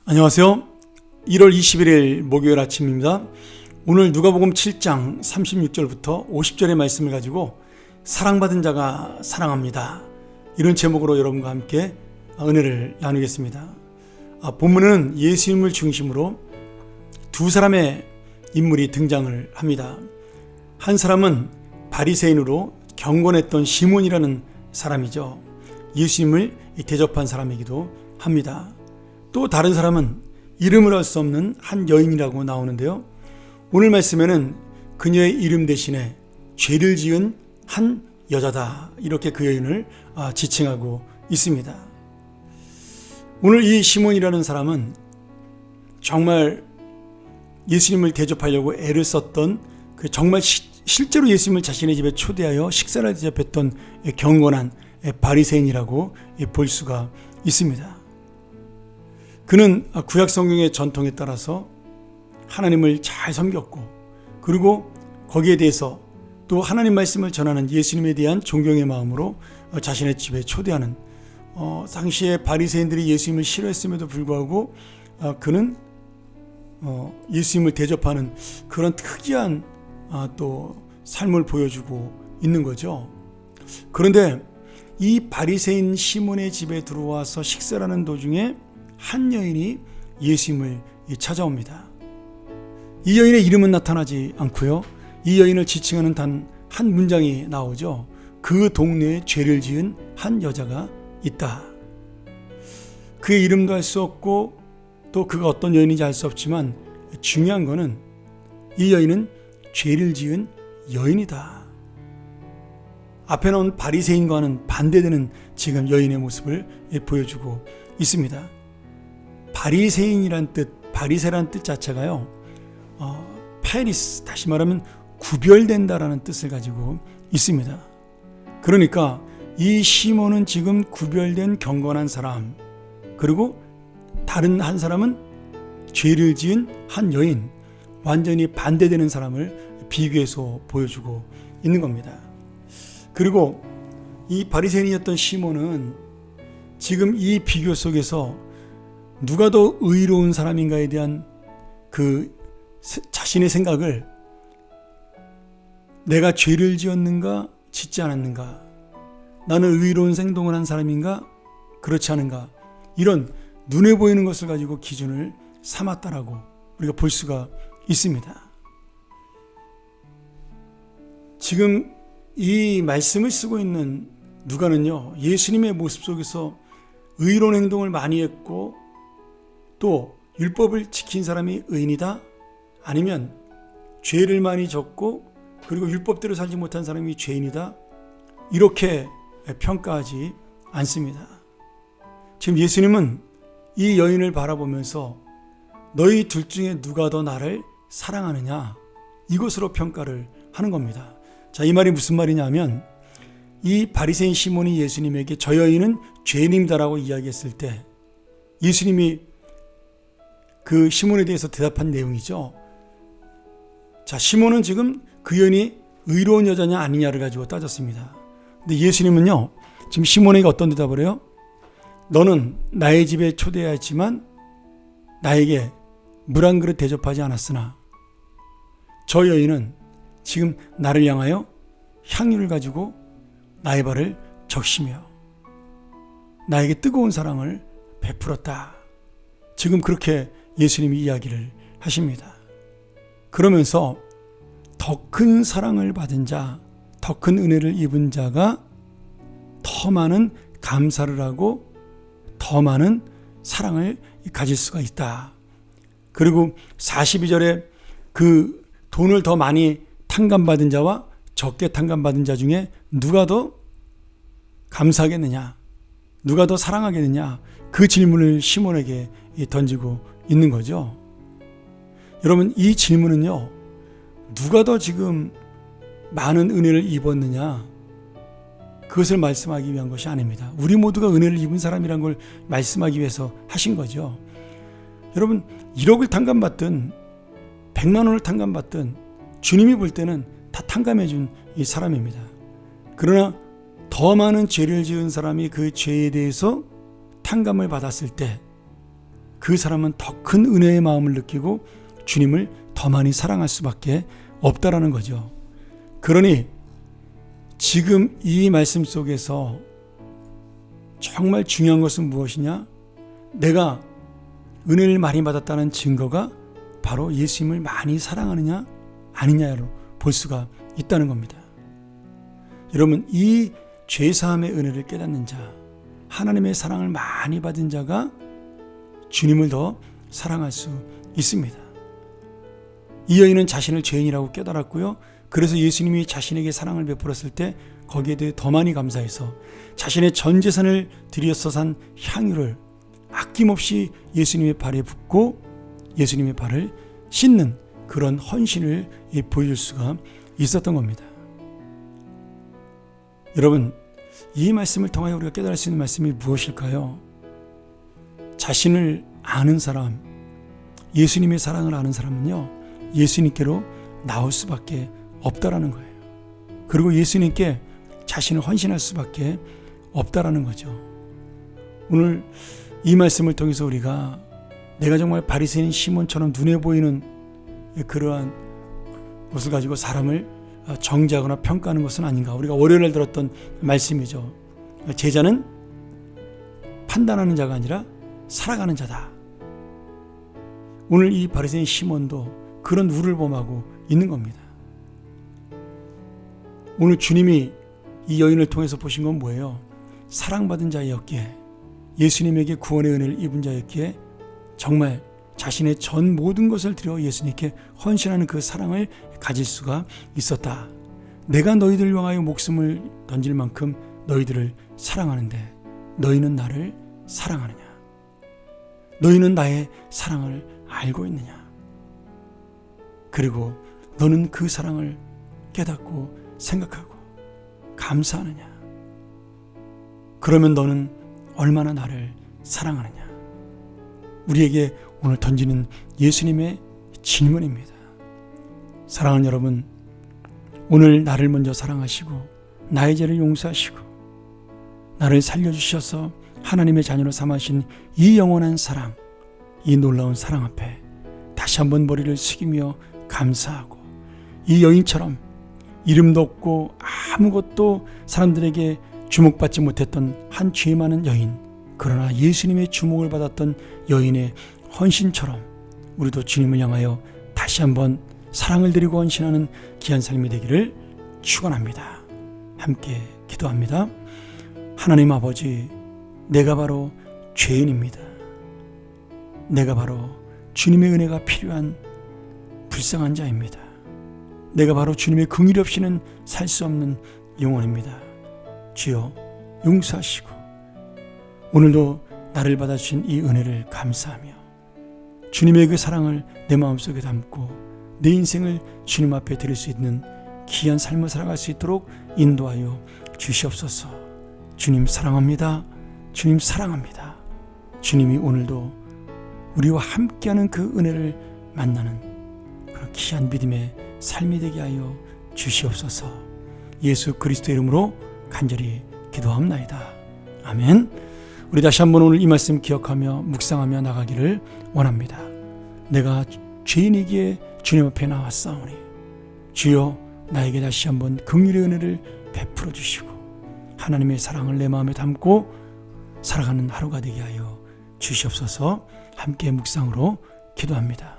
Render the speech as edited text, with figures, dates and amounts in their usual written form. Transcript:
안녕하세요. 1월 21일 목요일 아침입니다. 오늘 누가복음 7장 36절부터 50절의 말씀을 가지고 사랑받은 자가 사랑합니다, 이런 제목으로 여러분과 함께 은혜를 나누겠습니다. 본문은 예수님을 중심으로 두 사람의 인물이 등장을 합니다. 한 사람은 바리새인으로 경건했던 시몬이라는 사람이죠. 예수님을 대접한 사람이기도 합니다. 또 다른 사람은 이름을 알 수 없는 한 여인이라고 나오는데요. 오늘 말씀에는 그녀의 이름 대신에 죄를 지은 한 여자다, 이렇게 그 여인을 지칭하고 있습니다. 오늘 이 시몬이라는 사람은 정말 예수님을 대접하려고 애를 썼던, 정말 실제로 예수님을 자신의 집에 초대하여 식사를 대접했던 경건한 바리새인이라고 볼 수가 있습니다. 그는 구약 성경의 전통에 따라서 하나님을 잘 섬겼고, 그리고 거기에 대해서 또 하나님 말씀을 전하는 예수님에 대한 존경의 마음으로 자신의 집에 초대하는, 당시에 바리새인들이 예수님을 싫어했음에도 불구하고 그는 예수님을 대접하는 그런 특이한 또 삶을 보여주고 있는 거죠. 그런데 이 바리새인 시몬의 집에 들어와서 식사를 하는 도중에 한 여인이 예수님을 찾아옵니다. 이 여인의 이름은 나타나지 않고요, 이 여인을 지칭하는 단 한 문장이 나오죠. 그 동네에 죄를 지은 한 여자가 있다. 그의 이름도 알 수 없고 또 그가 어떤 여인인지 알 수 없지만 중요한 거는 이 여인은 죄를 지은 여인이다. 앞에 나온 바리새인과는 반대되는 지금 여인의 모습을 보여주고 있습니다. 바리새인이란 뜻, 바리새라는 뜻 자체가요, 페리스, 다시 말하면 구별된다라는 뜻을 가지고 있습니다. 그러니까 이 시몬은 지금 구별된 경건한 사람, 그리고 다른 한 사람은 죄를 지은 한 여인, 완전히 반대되는 사람을 비교해서 보여주고 있는 겁니다. 그리고 이 바리새인이었던 시몬은 지금 이 비교 속에서 누가 더 의로운 사람인가에 대한 그 자신의 생각을, 내가 죄를 지었는가 짓지 않았는가, 나는 의로운 행동을 한 사람인가 그렇지 않은가, 이런 눈에 보이는 것을 가지고 기준을 삼았다라고 우리가 볼 수가 있습니다. 지금 이 말씀을 쓰고 있는 누가는요, 예수님의 모습 속에서 의로운 행동을 많이 했고 또 율법을 지킨 사람이 의인이다, 아니면 죄를 많이 졌고 그리고 율법대로 살지 못한 사람이 죄인이다, 이렇게 평가하지 않습니다. 지금 예수님은 이 여인을 바라보면서 너희 둘 중에 누가 더 나를 사랑하느냐, 이것으로 평가를 하는 겁니다. 자, 이 말이 무슨 말이냐면, 이 바리새인 시몬이 예수님에게 저 여인은 죄인입니다라고 이야기했을 때 예수님이 그 시몬에 대해서 대답한 내용이죠. 자, 시몬은 지금 그 여인이 의로운 여자냐 아니냐를 가지고 따졌습니다. 근데 예수님은요, 지금 시몬에게 어떤 대답을 해요? 너는 나의 집에 초대하였지만 나에게 물 한 그릇 대접하지 않았으나 저 여인은 지금 나를 향하여 향유를 가지고 나의 발을 적시며 나에게 뜨거운 사랑을 베풀었다. 지금 그렇게 예수님이 이야기를 하십니다. 그러면서 더 큰 사랑을 받은 자, 더 큰 은혜를 입은 자가 더 많은 감사를 하고 더 많은 사랑을 가질 수가 있다. 그리고 42절에 그 돈을 더 많이 탕감받은 자와 적게 탕감받은 자 중에 누가 더 감사하겠느냐, 누가 더 사랑하겠느냐, 그 질문을 시몬에게 던지고 있는 거죠. 여러분, 이 질문은요, 누가 더 지금 많은 은혜를 입었느냐, 그것을 말씀하기 위한 것이 아닙니다. 우리 모두가 은혜를 입은 사람이란 걸 말씀하기 위해서 하신 거죠. 여러분, 1억을 탕감받든 100만 원을 탕감받든 주님이 볼 때는 다 탕감해 준 이 사람입니다. 그러나 더 많은 죄를 지은 사람이 그 죄에 대해서 탕감을 받았을 때 그 사람은 더 큰 은혜의 마음을 느끼고 주님을 더 많이 사랑할 수밖에 없다라는 거죠. 그러니 지금 이 말씀 속에서 정말 중요한 것은 무엇이냐? 내가 은혜를 많이 받았다는 증거가 바로 예수님을 많이 사랑하느냐 아니냐로 볼 수가 있다는 겁니다. 여러분, 이 죄사함의 은혜를 깨닫는 자, 하나님의 사랑을 많이 받은 자가 주님을 더 사랑할 수 있습니다. 이 여인은 자신을 죄인이라고 깨달았고요. 그래서 예수님이 자신에게 사랑을 베풀었을 때 거기에 대해 더 많이 감사해서 자신의 전 재산을 들여서 산 향유를 아낌없이 예수님의 발에 붓고 예수님의 발을 씻는 그런 헌신을 보여줄 수가 있었던 겁니다. 여러분, 이 말씀을 통하여 우리가 깨달을 수 있는 말씀이 무엇일까요? 자신을 아는 사람, 예수님의 사랑을 아는 사람은요, 예수님께로 나올 수밖에 없다라는 거예요. 그리고 예수님께 자신을 헌신할 수밖에 없다라는 거죠. 오늘 이 말씀을 통해서 우리가 내가 정말 바리새인 시몬처럼 눈에 보이는 그러한 것을 가지고 사람을 정죄하거나 평가하는 것은 아닌가. 우리가 월요일에 들었던 말씀이죠. 제자는 판단하는 자가 아니라 살아가는 자다. 오늘 이 바리새인 시몬도 그런 우를 범하고 있는 겁니다. 오늘 주님이 이 여인을 통해서 보신 건 뭐예요? 사랑받은 자였기에, 예수님에게 구원의 은혜를 입은 자였기에 정말 자신의 전 모든 것을 들여 예수님께 헌신하는 그 사랑을 가질 수가 있었다. 내가 너희들을 향하여 목숨을 던질 만큼 너희들을 사랑하는데 너희는 나를 사랑하느냐? 너희는 나의 사랑을 알고 있느냐? 그리고 너는 그 사랑을 깨닫고 생각하고 감사하느냐? 그러면 너는 얼마나 나를 사랑하느냐? 우리에게 오늘 던지는 예수님의 질문입니다. 사랑하는 여러분, 오늘 나를 먼저 사랑하시고 나의 죄를 용서하시고 나를 살려주셔서 하나님의 자녀로 삼으신 이 영원한 사랑, 이 놀라운 사랑 앞에 다시 한번 머리를 숙이며 감사하고, 이 여인처럼 이름도 없고 아무것도 사람들에게 주목받지 못했던 한 죄 많은 여인, 그러나 예수님의 주목을 받았던 여인의 헌신처럼 우리도 주님을 향하여 다시 한번 사랑을 드리고 헌신하는 귀한 삶이 되기를 축원합니다. 함께 기도합니다. 하나님 아버지, 내가 바로 죄인입니다. 내가 바로 주님의 은혜가 필요한 불쌍한 자입니다. 내가 바로 주님의 긍휼이 없이는 살 수 없는 영혼입니다. 주여 용서하시고 오늘도 나를 받아주신 이 은혜를 감사하며 주님의 그 사랑을 내 마음속에 담고 내 인생을 주님 앞에 드릴 수 있는 귀한 삶을 살아갈 수 있도록 인도하여 주시옵소서. 주님 사랑합니다. 주님 사랑합니다. 주님이 오늘도 우리와 함께하는 그 은혜를 만나는 그런 귀한 믿음의 삶이 되게 하여 주시옵소서. 예수 그리스도의 이름으로 간절히 기도합나이다. 아멘. 우리 다시 한번 오늘 이 말씀 기억하며 묵상하며 나가기를 원합니다. 내가 죄인이기에 주님 앞에 나왔사오니 주여 나에게 다시 한번 긍휼의 은혜를 베풀어 주시고 하나님의 사랑을 내 마음에 담고 살아가는 하루가 되게 하여 주시옵소서. 함께 묵상으로 기도합니다.